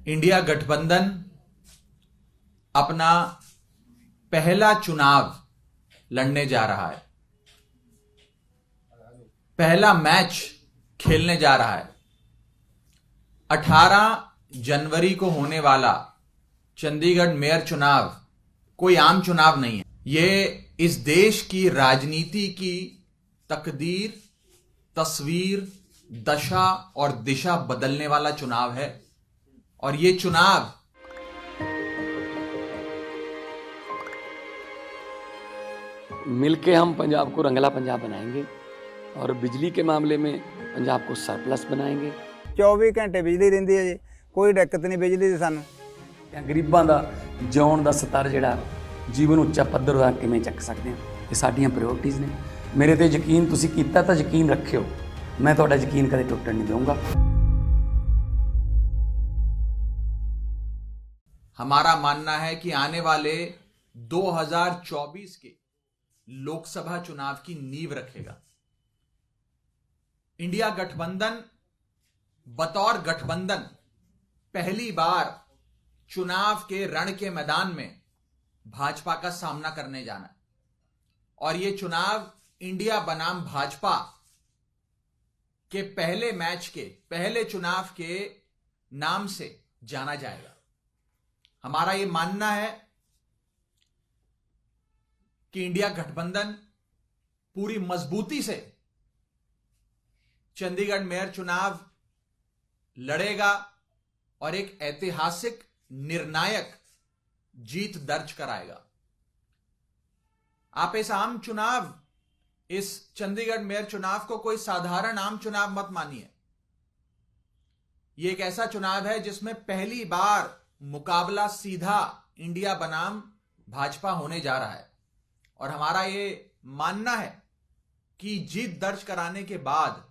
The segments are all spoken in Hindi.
इंडिया गठबंधन अपना पहला चुनाव लड़ने जा रहा है, पहला मैच खेलने जा रहा है। 18 जनवरी को होने वाला चंडीगढ़ मेयर चुनाव कोई आम चुनाव नहीं है। यह इस देश की राजनीति की तकदीर, तस्वीर, दशा और दिशा बदलने वाला चुनाव है। और यह चुनाव मिलके हम पंजाब को रंगला पंजाब बनाएंगे और बिजली के मामले में पंजाब को सरप्लस बनाएंगे। 24 ਘੰਟੇ ਬਿਜਲੀ ਰਹਿੰਦੀ ਹੈ ਜੀ, ਕੋਈ ਦਿੱਕਤ ਨਹੀਂ ਬਿਜਲੀ ਦੀ ਸਾਨੂੰ। ਗਰੀਬਾਂ ਦਾ ਜਿਉਣ ਦਾ ਸਤਰ ਜਿਹੜਾ ਜੀਵਨ ਉੱਚਾ ਪੱਧਰ ਦਾ ਕਿਵੇਂ ਚੱਕ ਸਕਦੇ ਹਾਂ, ਇਹ ਸਾਡੀਆਂ ਪ੍ਰਾਇੋਰਟੀਜ਼ ਨੇ। ਮੇਰੇ ਤੇ ਯਕੀਨ ਤੁਸੀਂ ਕੀਤਾ ਤਾਂ ਯਕੀਨ ਰੱਖਿਓ, ਮੈਂ ਤੁਹਾਡਾ ਯਕੀਨ ਕਦੇ ਟੁੱਟਣ ਨਹੀਂ ਦਊਂਗਾ। हमारा मानना है कि आने वाले 2024 के लोकसभा चुनाव की नींव रखेगा। इंडिया गठबंधन बतौर गठबंधन पहली बार चुनाव के रण के मैदान में भाजपा का सामना करने जाना है। और यह चुनाव इंडिया बनाम भाजपा के पहले मैच के पहले चुनाव के नाम से जाना जाएगा। हमारा यह मानना है कि इंडिया गठबंधन पूरी मजबूती से चंडीगढ़ मेयर चुनाव लड़ेगा और एक ऐतिहासिक निर्णायक जीत दर्ज कराएगा। आप इस आम चुनाव, इस चंडीगढ़ मेयर चुनाव को कोई साधारण आम चुनाव मत मानिए। यह एक ऐसा चुनाव है जिसमें पहली बार मुकाबला सीधा इंडिया बनाम भाजपा होने जा रहा है। और हमारा यह मानना है कि जीत दर्ज कराने के बाद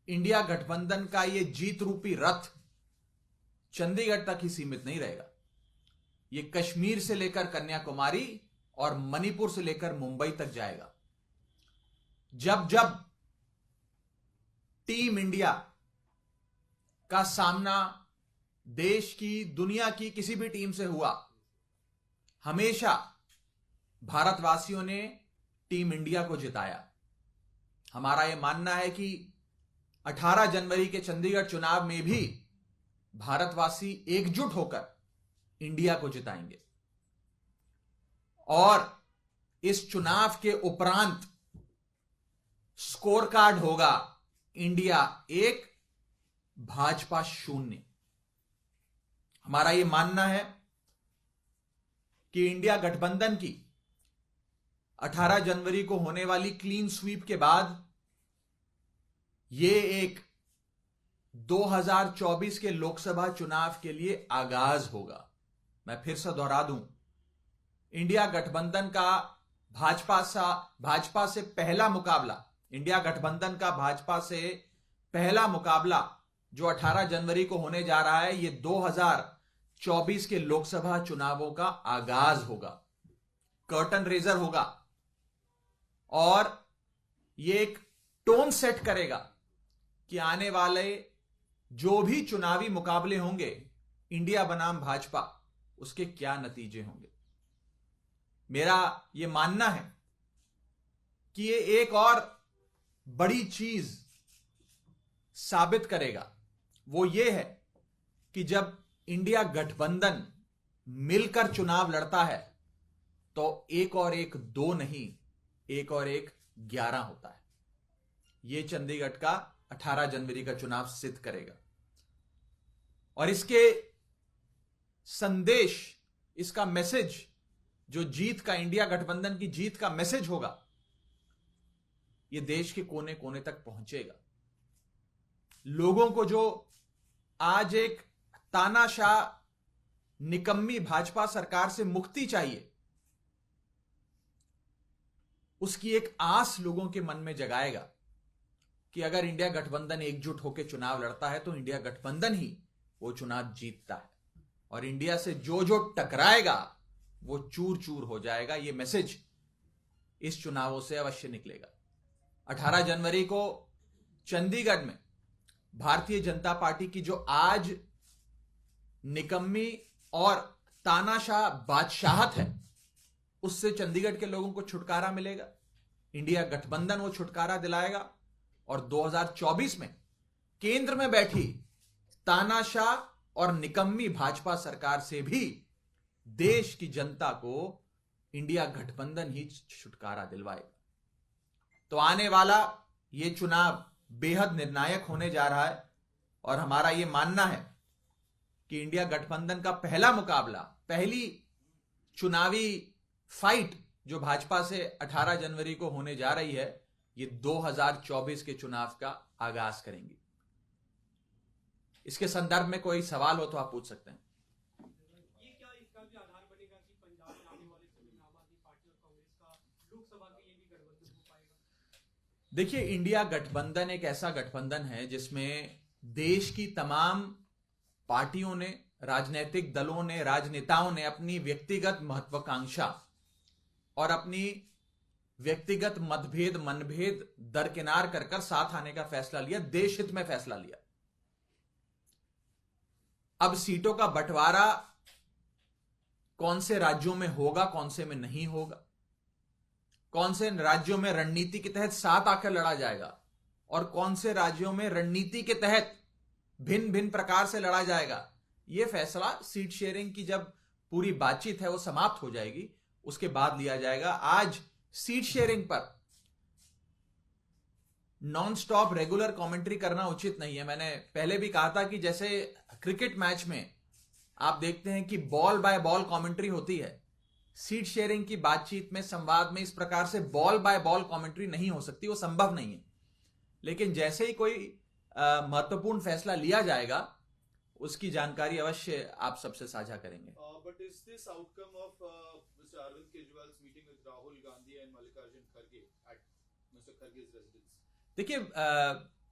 इंडिया गठबंधन का यह जीत रूपी रथ चंडीगढ़ तक ही सीमित नहीं रहेगा। यह कश्मीर से लेकर कन्याकुमारी और मणिपुर से लेकर मुंबई तक जाएगा। जब जब टीम इंडिया का सामना देश की, दुनिया की किसी भी टीम से हुआ, हमेशा भारतवासियों ने टीम इंडिया को जिताया। हमारा यह मानना है कि 18 जनवरी के चंडीगढ़ चुनाव में भी भारतवासी एकजुट होकर इंडिया को जिताएंगे। और इस चुनाव के उपरांत स्कोर कार्ड होगा इंडिया 1, भाजपा 0। हमारा यह मानना है कि इंडिया गठबंधन की 18 जनवरी को होने वाली क्लीन स्वीप के बाद यह एक 2024 के लोकसभा चुनाव के लिए आगाज होगा। मैं फिर से दोहरा दूं, इंडिया गठबंधन का भाजपा से पहला मुकाबला, इंडिया गठबंधन का भाजपा से पहला मुकाबला जो 18 जनवरी को होने जा रहा है, यह 2024 के लोकसभा चुनावों का आगाज होगा, कर्टन रेजर होगा। और यह एक टोन सेट करेगा कि आने वाले जो भी चुनावी मुकाबले होंगे इंडिया बनाम भाजपा, उसके क्या नतीजे होंगे। मेरा यह मानना है कि यह एक और बड़ी चीज साबित करेगा। वो ये है कि जब इंडिया गठबंधन मिलकर चुनाव लड़ता है तो 1 और 1 2 नहीं, 1 और 1 11 होता है। यह चंडीगढ़ का 18 जनवरी का चुनाव सिद्ध करेगा। और इसके संदेश, इसका मैसेज, जो जीत का, इंडिया गठबंधन की जीत का मैसेज होगा, यह देश के कोने कोने तक पहुंचेगा। लोगों को जो आज एक तानाशाह निकम्मी भाजपा सरकार से मुक्ति चाहिए, उसकी एक आस लोगों के मन में जगाएगा कि अगर इंडिया गठबंधन एकजुट होकर चुनाव लड़ता है तो इंडिया गठबंधन ही वो चुनाव जीतता है। और इंडिया से जो जो टकराएगा वो चूर चूर हो जाएगा। ये मैसेज इस चुनावों से अवश्य निकलेगा। 18 जनवरी को चंडीगढ़ में भारतीय जनता पार्टी की जो आज निकम्मी और तानाशाह बादशाहत है, उससे चंडीगढ़ के लोगों को छुटकारा मिलेगा। इंडिया गठबंधन वो छुटकारा दिलाएगा और 2024 में केंद्र में बैठी तानाशाह और निकम्मी भाजपा सरकार से भी देश की जनता को इंडिया गठबंधन ही छुटकारा दिलवाएगा। तो आने वाला ये चुनाव बेहद निर्णायक होने जा रहा है और हमारा ये मानना है कि इंडिया गठबंधन का पहला मुकाबला, पहली चुनावी फाइट जो भाजपा से 18 जनवरी को होने जा रही है, ये 2024 के चुनाव का आगाज करेंगी। इसके संदर्भ में कोई सवाल हो तो आप पूछ सकते हैं। ये क्या इसका भी आधार बनेगा कि पंजाब में आने वाले समय में आम आदमी पार्टी और कांग्रेस का लोकसभा के लिए भी गठबंधन हो पाएगा? देखिए, इंडिया गठबंधन एक ऐसा गठबंधन है जिसमें देश की तमाम पार्टियों ने, राजनीतिक दलों ने, राजनेताओं ने अपनी व्यक्तिगत महत्वाकांक्षा और अपनी व्यक्तिगत मतभेद, मनभेद दरकिनार कर कर साथ आने का फैसला लिया, देश हित में फैसला लिया। अब सीटों का बंटवारा कौन से राज्यों में होगा, कौन से में नहीं होगा, कौन से राज्यों में रणनीति के तहत साथ आकर लड़ा जाएगा और कौन से राज्यों में रणनीति के तहत भिन्न भिन्न प्रकार से लड़ा जाएगा, यह फैसला सीट शेयरिंग की जब पूरी बातचीत है वो समाप्त हो जाएगी, उसके बाद लिया जाएगा। आज सीट शेयरिंग पर नॉन स्टॉप रेगुलर कमेंट्री करना उचित नहीं है। मैंने पहले भी कहा था कि जैसे क्रिकेट मैच में आप देखते हैं कि बॉल बाय बॉल कमेंट्री होती है, सीट शेयरिंग की बातचीत में, संवाद में इस प्रकार से बॉल बाय बॉल कमेंट्री नहीं हो सकती, वो संभव नहीं है। लेकिन जैसे ही कोई महत्वपूर्ण फैसला लिया जाएगा उसकी जानकारी अवश्य आप सबसे साझा करेंगे। But is this outcome of Mr. Arvind Kejriwal's meeting with Rahul Gandhi and Mallikarjun Kharge at Mr. Kharge's residence? देखिए,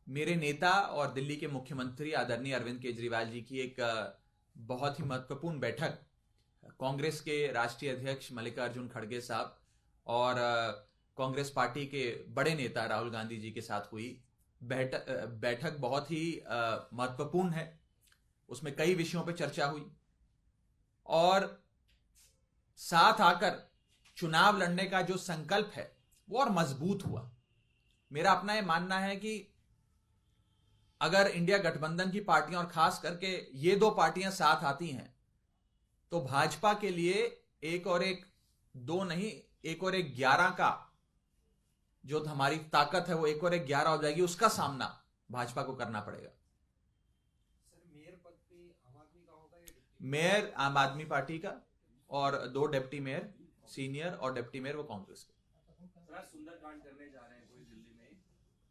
मेरे नेता और दिल्ली के मुख्यमंत्री आदरणीय अरविंद केजरीवाल जी की एक बहुत ही महत्वपूर्ण बैठक कांग्रेस के राष्ट्रीय अध्यक्ष मल्लिकार्जुन खड़गे साहब और कांग्रेस पार्टी के बड़े नेता राहुल गांधी जी के साथ हुई। बैठक बहुत ही महत्वपूर्ण है, उसमें कई विषयों पर चर्चा हुई और साथ आकर चुनाव लड़ने का जो संकल्प है वो और मजबूत हुआ। मेरा अपना ये मानना है कि अगर इंडिया गठबंधन की पार्टियां और खास करके ये दो पार्टियां साथ आती हैं तो भाजपा के लिए एक और एक 2 नहीं, एक और एक 11 का जो हमारी ताकत है वो एक और एक 11 हो जाएगी, उसका सामना भाजपा को करना पड़ेगा। सर, मेयर पद पे आम आदमी का होगा या मेयर आम आदमी पार्टी का और 2 डिप्टी मेयर, सीनियर और डिप्टी मेयर वो कांग्रेस के। थोड़ा सुंदरकांड करने जा रहे हैं कोई दिल्ली में,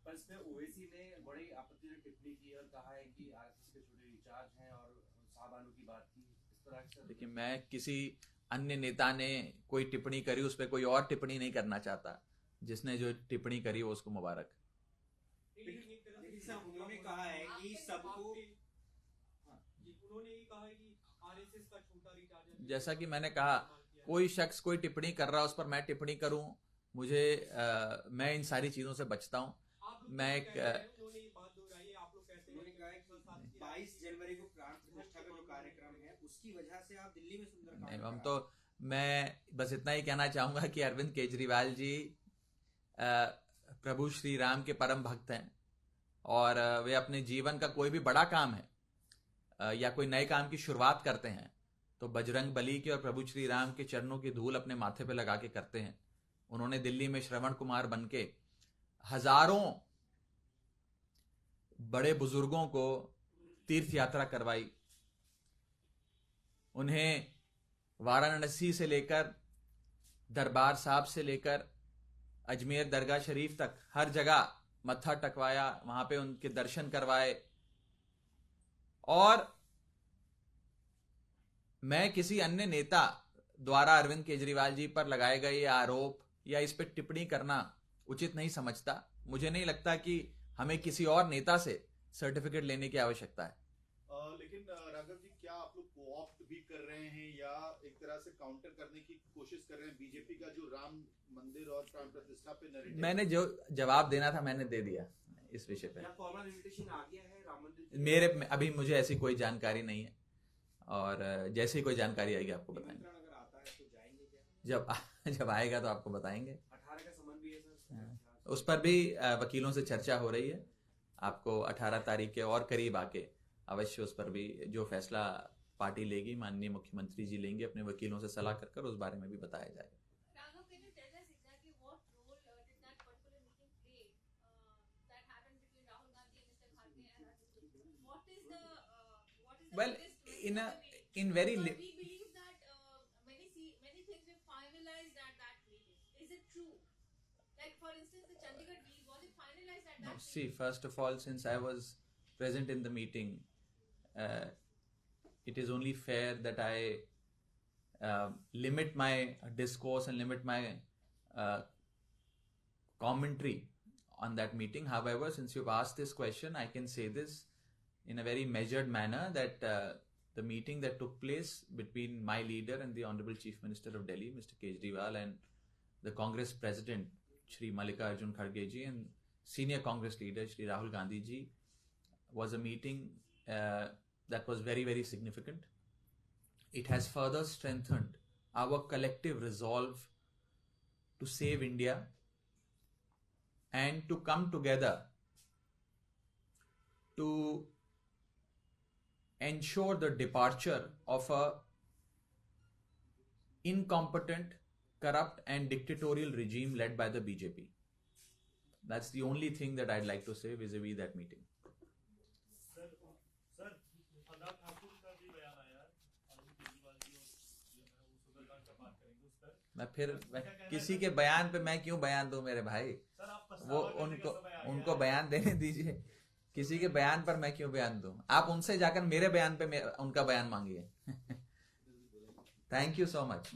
पर इसमें ओवैसी ने बड़ी आपत्तिजनक टिप्पणी की और कहा है कि आरएसएस के छोटे रिचार्ज हैं और साहबानों की बात की। इस तरह से देखिए, मैं किसी अन्य नेता ने कोई टिप्पणी करी उस पर कोई और टिप्पणी नहीं करना चाहता। जिसने जो टिप्पणी करी वो उसको मुबारक। उन्होंने कहा है कि सबको, उन्होंने ये कहा है कि आरएसएस का छोटा रिचार्ज, जैसा कि मैंने कहा, कोई शख्स कोई टिप्पणी कर रहा है उस पर मैं टिप्पणी करूं, मुझे मैं इन सारी चीजों से बचता हूं। मैं एक उन्होंने ये बात दोहराई है, आप लोग कहते हैं कि 22 जनवरी को प्राण प्रतिष्ठा का जो कार्यक्रम है उसकी वजह से आप दिल्ली में सुंदरकांड नहीं, हम तो, मैं बस इतना ही कहना चाहूंगा कि अरविंद केजरीवाल जी प्रभु श्री राम के परम भक्त हैं और वे अपने जीवन का कोई भी बड़ा काम है या कोई नए काम की शुरुआत करते हैं तो बजरंग बली के और प्रभु श्री राम के चरणों की धूल अपने माथे पे लगा के करते हैं। उन्होंने दिल्ली में श्रवण कुमार बनके हजारों बड़े बुजुर्गों को तीर्थ यात्रा करवाई। उन्हें वाराणसी से लेकर दरबार साहब से लेकर अजमेर दरगाह शरीफ तक हर जगह मत्था टकवाया, वहां पे उनके दर्शन करवाए। और मैं किसी अन्य नेता द्वारा अरविंद केजरीवाल जी पर लगाए गए ये आरोप या इस पर टिप्पणी करना उचित नहीं समझता। मुझे नहीं लगता कि हमें किसी और नेता से सर्टिफिकेट लेने की आवश्यकता है। लेकिन राघव जी, क्या आप लोग कोऑप्ट भी कर रहे हैं या एक तरह से काउंटर करने की कोशिश कर रहे हैं बीजेपी का जो राम मंदिर और प्राण प्रतिष्ठा पे नैरेटिव? मैंने जो जवाब देना था मैंने दे दिया इस विषय पे। फॉर्मल इनविटेशन आ गया है राम मंदिर मेरे अभी मुझे ऐसी कोई जानकारी नहीं है और जैसे ही कोई जानकारी आएगी आपको बताएंगे। निमंत्रण अगर आता है तो जाएंगे क्या? जब आएगा तो आपको बताएंगे। 18 का समन भी है सर। उस पर भी वकीलों से चर्चा हो रही है। आपको 18 तारीख के और करीब आके अवश्य उस पर भी जो फैसला पार्टी लेगी, माननीय मुख्यमंत्री जी लेंगे, अपने वकीलों से सलाह कर उस बारे में भी बताया जाएगा। Raghav, can you tell us exactly what role did that particular meeting play that happened between Rahul Gandhi and Mr. Kharge and Rajat Gupta? What is the Well, biggest twist in of a- the meeting? in very Because li- we believe that many things were finalized at that meeting. Is it true? Like for instance, the Chandigarh deal, was it finalized at that No, meeting? see, first of all, since I was present in the meeting, it is only fair that I limit my discourse and limit my commentary on that meeting. However, since you've asked this question, I can say this in a very measured manner that the meeting that took place between my leader and the Honorable Chief Minister of Delhi, Mr. Kejriwal, and the Congress President, Shri Mallikarjun Kharge ji, and Senior Congress Leader, Shri Rahul Gandhi ji, was a meeting that was very, very significant. It has further strengthened our collective resolve to save India and to come together to ensure the departure of a incompetent, corrupt and dictatorial regime led by the BJP. That's the only thing that I'd like to say vis-a-vis that meeting. Sir Anurag Thakur का भी बयान आया अरविंद केजरीवाल की और जो है वो सुंदरकांड का बात करेंगे उस पर। मैं किसी के बयान पे मैं क्यों बयान दूं मेरे भाई? सर आप वो पछतावा करने का समय आ गया उनको है। बयान देने दीजिए। किसी के बयान पर मैं क्यों बयान दूं? आप उनसे जाकर मेरे बयान पे उनका बयान मांगिए। Thank you so much.